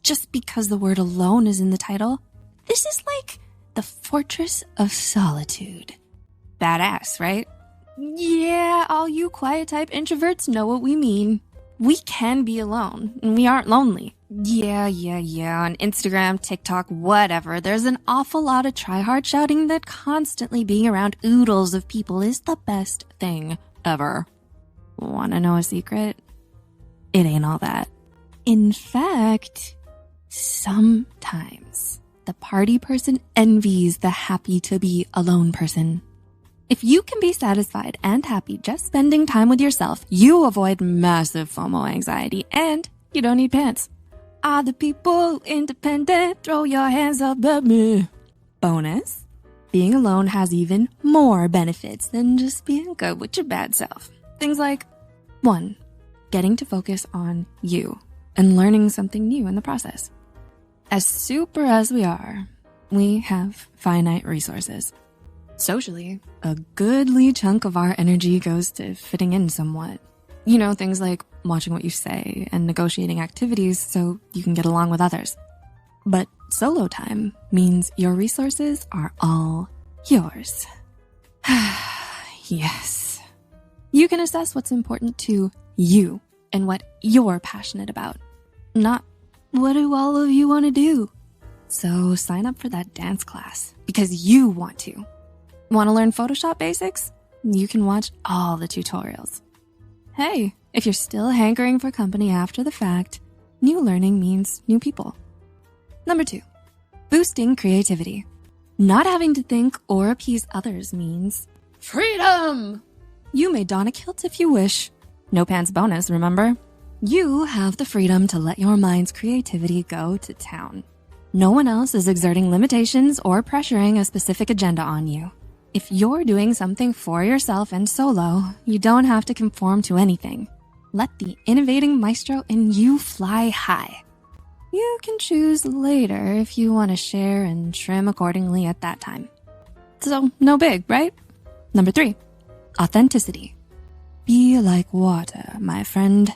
just because the word alone is in the title. This is like the Fortress of Solitude. Badass, right? Yeah, all you quiet type introverts know what we mean. We can be alone, and we aren't lonely. Yeah, on Instagram, TikTok, whatever, there's an awful lot of try-hard shouting that constantly being around oodles of people is the best thing ever. Wanna know a secret? It ain't all that. In fact, sometimes the party person envies the happy-to-be-alone person. If you can be satisfied and happy just spending time with yourself, you avoid massive FOMO anxiety, and you don't need pants. Are the people independent? Throw your hands up at me. Bonus, being alone has even more benefits than just being good with your bad self. Things like, 1, getting to focus on you and learning something new in the process. As super as we are, we have finite resources. Socially, a goodly chunk of our energy goes to fitting in somewhat. You know, things like watching what you say and negotiating activities so you can get along with others. But solo time means your resources are all yours. Yes. You can assess what's important to you and what you're passionate about, not what do all of you want to do. So sign up for that dance class because you want to. Want to learn Photoshop basics? You can watch all the tutorials. Hey, if you're still hankering for company after the fact, new learning means new people. Number 2, boosting creativity. Not having to think or appease others means freedom. You may don a kilt if you wish. No pants bonus, remember? You have the freedom to let your mind's creativity go to town. No one else is exerting limitations or pressuring a specific agenda on you. If you're doing something for yourself and solo, you don't have to conform to anything. Let the innovating maestro in you fly high. You can choose later if you want to share and trim accordingly at that time. So, no big, right? Number 3, authenticity. Be like water, my friend.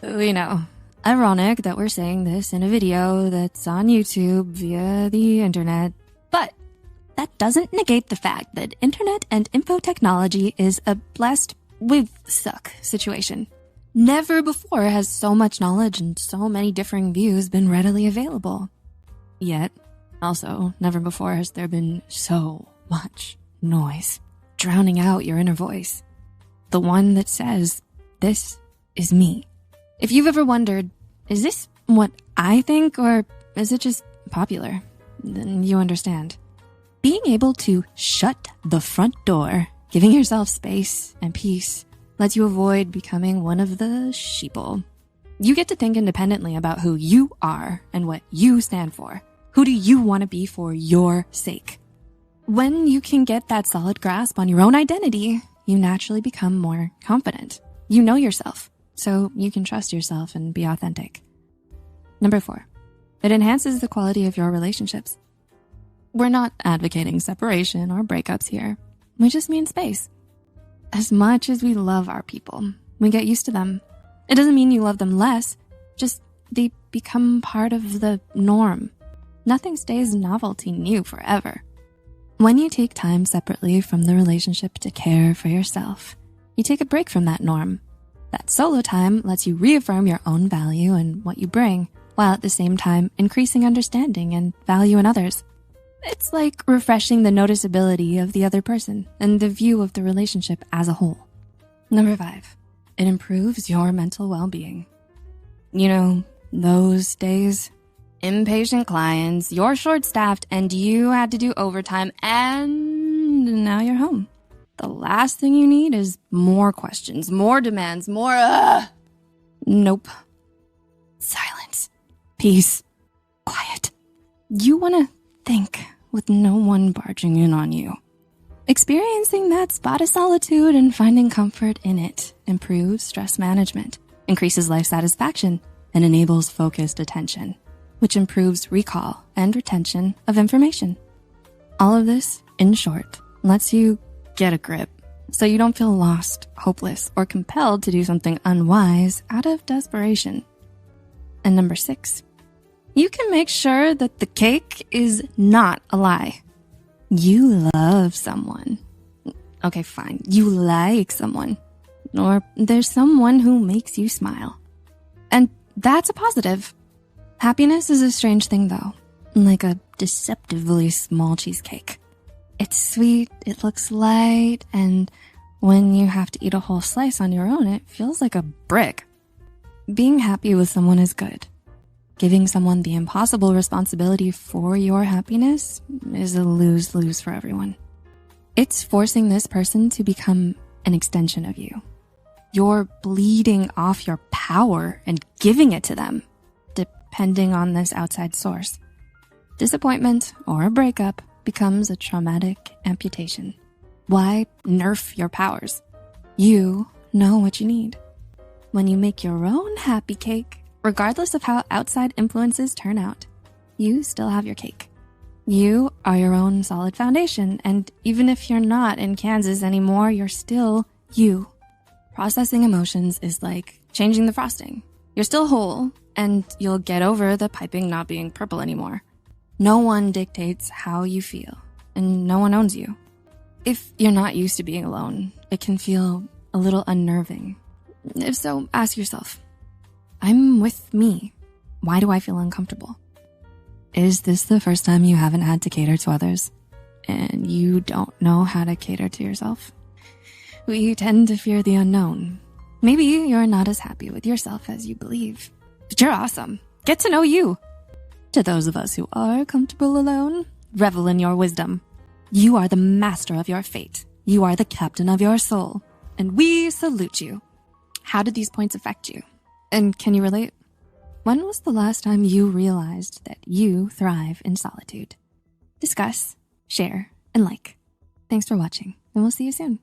We know, ironic that we're saying this in a video that's on YouTube via the internet, but that doesn't negate the fact that internet and info technology is a blessed with suck situation. Never before has so much knowledge and so many differing views been readily available. Yet, also, never before has there been so much noise, drowning out your inner voice. The one that says, this is me. If you've ever wondered, is this what I think or is it just popular? Then you understand. Being able to shut the front door, giving yourself space and peace, lets you avoid becoming one of the sheeple. You get to think independently about who you are and what you stand for. Who do you want to be for your sake? When you can get that solid grasp on your own identity, you naturally become more confident. You know yourself, so you can trust yourself and be authentic. Number 4, it enhances the quality of your relationships. We're not advocating separation or breakups here. We just mean space. As much as we love our people, we get used to them. It doesn't mean you love them less, just they become part of the norm. Nothing stays novelty new forever. When you take time separately from the relationship to care for yourself, you take a break from that norm. That solo time lets you reaffirm your own value and what you bring, while at the same time increasing understanding and value in others. It's like refreshing the noticeability of the other person and the view of the relationship as a whole. Number 5, it improves your mental well-being. You know, those days, impatient clients, you're short-staffed and you had to do overtime and now you're home. The last thing you need is more questions, more demands, more Nope. Silence. Peace. Quiet. You want to think with no one barging in on you. Experiencing that spot of solitude and finding comfort in it improves stress management, increases life satisfaction, and enables focused attention, which improves recall and retention of information. All of this, in short, lets you get a grip so you don't feel lost, hopeless, or compelled to do something unwise out of desperation. And number 6, you can make sure that the cake is not a lie. You love someone. Okay, fine. You like someone. Or there's someone who makes you smile. And that's a positive. Happiness is a strange thing, though. Like a deceptively small cheesecake. It's sweet, it looks light, and when you have to eat a whole slice on your own, it feels like a brick. Being happy with someone is good. Giving someone the impossible responsibility for your happiness is a lose-lose for everyone. It's forcing this person to become an extension of you. You're bleeding off your power and giving it to them, depending on this outside source. Disappointment or a breakup becomes a traumatic amputation. Why nerf your powers? You know what you need. When you make your own happy cake, regardless of how outside influences turn out, you still have your cake. You are your own solid foundation, and even if you're not in Kansas anymore, you're still you. Processing emotions is like changing the frosting. You're still whole, and you'll get over the piping not being purple anymore. No one dictates how you feel, and no one owns you. If you're not used to being alone, it can feel a little unnerving. If so, ask yourself, I'm with me. Why do I feel uncomfortable? Is this the first time you haven't had to cater to others, and you don't know how to cater to yourself? We tend to fear the unknown. Maybe you're not as happy with yourself as you believe, but you're awesome. Get to know you. To those of us who are comfortable alone, revel in your wisdom. You are the master of your fate. You are the captain of your soul, and we salute you. How did these points affect you? And can you relate? When was the last time you realized that you thrive in solitude? Discuss, share, and like. Thanks for watching, and we'll see you soon.